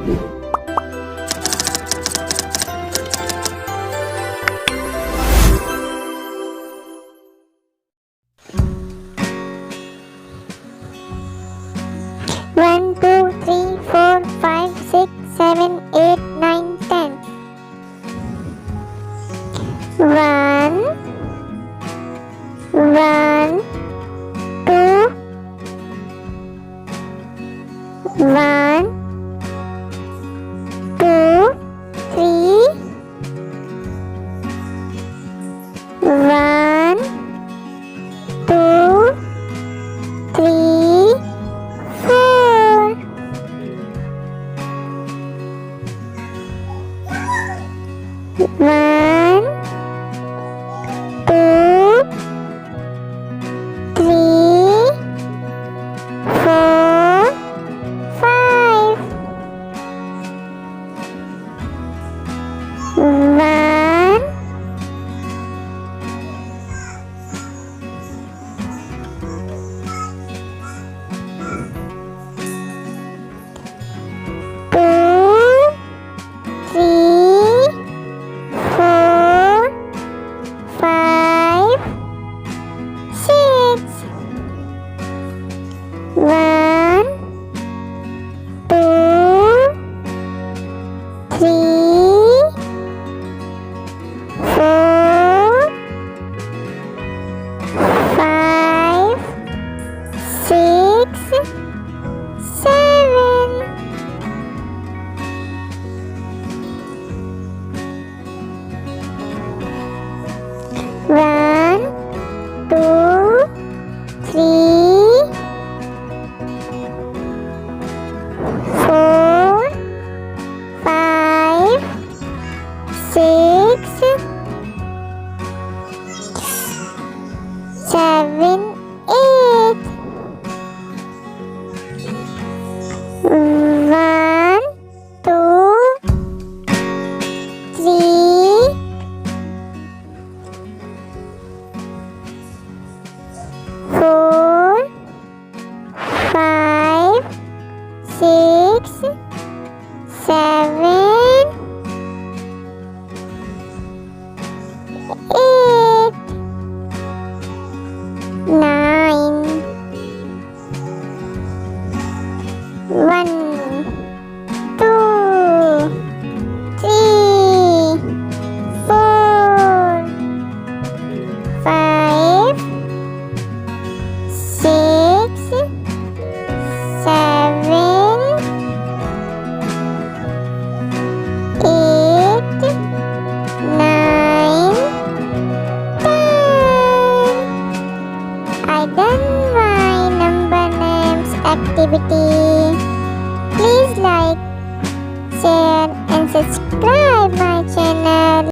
One, two, three, four, 5, 6, 7, 8, 9, 10. 1, 1, 2, 1, 2, 3, 1, 2, 3, 4. 1, 2, 3, 4, 5. 1, 2, 3, 4, 5, 6. 1, 2, 3, 4, 5, 6, 7. 1, 2, 3, 4, 5, 6, 7, 8. 1, 2, 3, 4, 5, 6, 7, 8, 9. 1, 2, 3, 4, 5, 6, 7, 8, 9, 10. I done my number names activity.